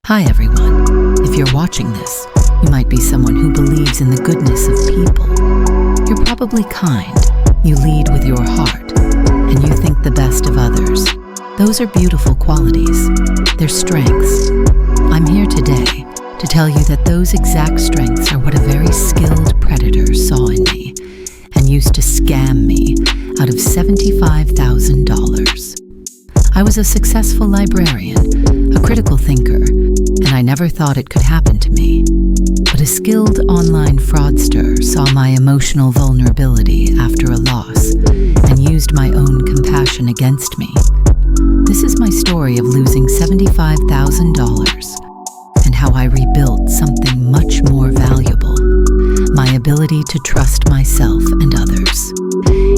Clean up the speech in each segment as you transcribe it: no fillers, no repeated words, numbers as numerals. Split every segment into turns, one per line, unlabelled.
Hi everyone. If you're watching this, you might be someone who believes in the goodness of people. You're probably kind, you lead with your heart, and you think the best of others. Those are beautiful qualities. They're strengths. I'm here today to tell you that those exact strengths are what a very skilled predator saw in me and used to scam me out of $75,000. I was a successful librarian, a critical thinker, and I never thought it could happen to me. But a skilled online fraudster saw my emotional vulnerability after a loss and used my own compassion against me. This is my story of losing $75,000 and how I rebuilt something much more valuable, my ability to trust myself and others.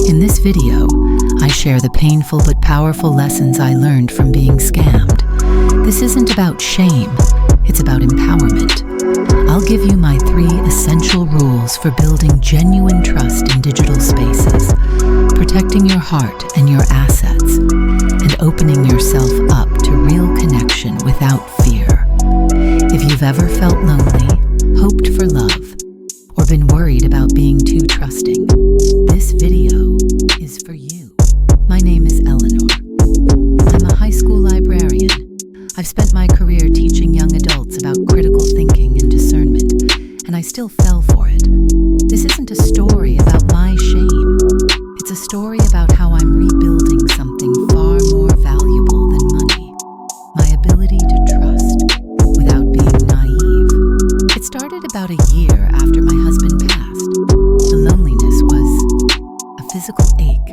In this video, I share the painful but powerful lessons I learned from being scammed. This isn't about shame, it's about empowerment. I'll give you my 3 essential rules for building genuine trust in digital spaces, protecting your heart and your assets, and opening yourself up to real connection without fear. If you've ever felt lonely, hoped for love, or been worried about being too trusting, this video is for you. My name is Eleanor. I'm a high school librarian. I've spent my career teaching young adults about critical thinking and discernment, and I still fell for it. This isn't a story about my shame. It's a story about how I'm rebuilding something far more valuable than money. My ability to trust without being naive. It started about a year after my husband passed. The loneliness was a physical ache.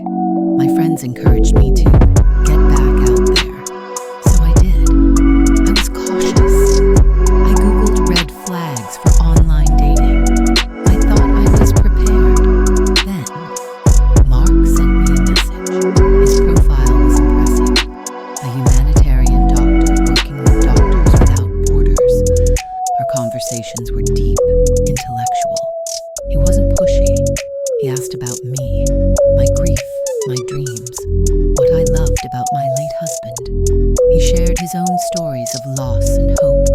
My friends encouraged me to get back out there. So I did. I was cautious. I Googled red flags for online dating. I thought I was prepared. Then, Mark sent me a message. His profile was impressive. A humanitarian doctor working with Doctors Without Borders. Our conversations were deep, intellectual. He wasn't pushy. He asked about me, my grief, my dreams, what I loved about my late husband. He shared his own stories of loss and hope.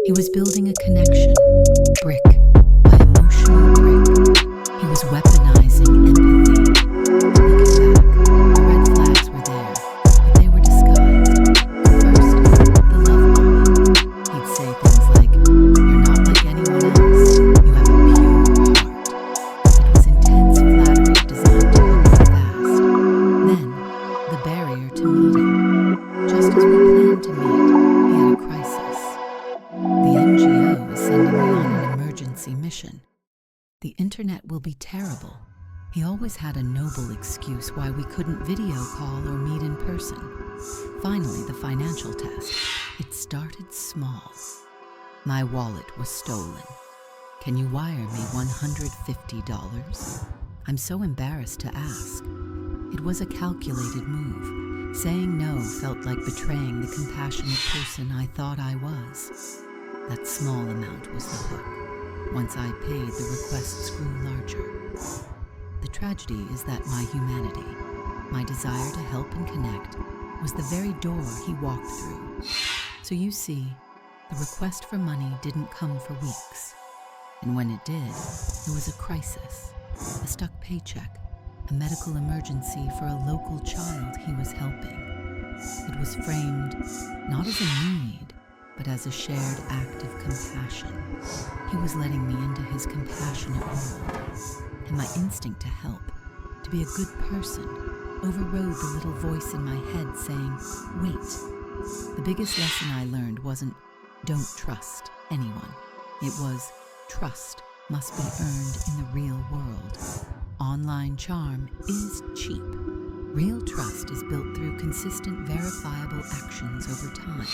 He was building a connection, brick by emotional brick. He was weaponizing empathy. Looking back, the red flags were there, but they were disguised. First, the love bombing. He'd say things like, "You're not like anyone else. You have a pure heart." It was intense flattery designed to hook me fast. Then, the barrier to meeting. Just as we planned to meet, he had a crisis. The NGO was sending me on an emergency mission. The internet will be terrible. He always had a noble excuse why we couldn't video call or meet in person. Finally, the financial test. It started small. My wallet was stolen. "Can you wire me $150? I'm so embarrassed to ask. It was a calculated move. Saying no felt like betraying the compassionate person I thought I was. That small amount was the hook. Once I paid, the requests grew larger. The tragedy is that my humanity, my desire to help and connect, was the very door he walked through. So you see, the request for money didn't come for weeks. And when it did, it was a crisis, a stuck paycheck, a medical emergency for a local child he was helping. It was framed not as a need, but as a shared act of compassion. He was letting me into his compassionate world, and my instinct to help, to be a good person, overrode the little voice in my head saying, "Wait." The biggest lesson I learned wasn't, "Don't trust anyone." It was, "Trust must be earned in the real world." Online charm is cheap. Real trust is built through consistent, verifiable actions over time.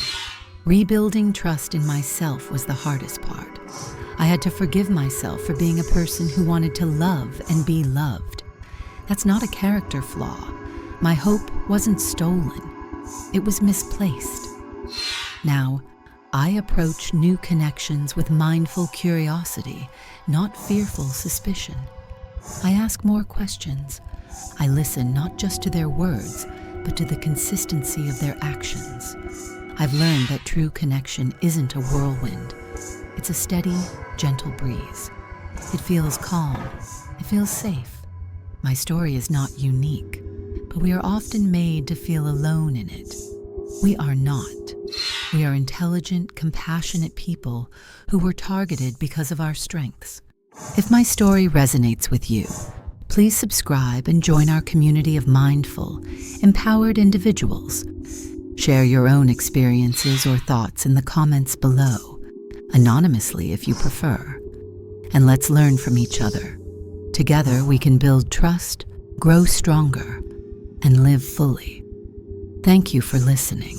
Rebuilding trust in myself was the hardest part. I had to forgive myself for being a person who wanted to love and be loved. That's not a character flaw. My hope wasn't stolen. It was misplaced. Now, I approach new connections with mindful curiosity, not fearful suspicion. I ask more questions. I listen not just to their words, but to the consistency of their actions. I've learned that true connection isn't a whirlwind. It's a steady, gentle breeze. It feels calm. It feels safe. My story is not unique, but we are often made to feel alone in it. We are not. We are intelligent, compassionate people who were targeted because of our strengths. If my story resonates with you, please subscribe and join our community of mindful, empowered individuals. Share your own experiences or thoughts in the comments below, anonymously if you prefer. And let's learn from each other. Together we can build trust, grow stronger, and live fully. Thank you for listening.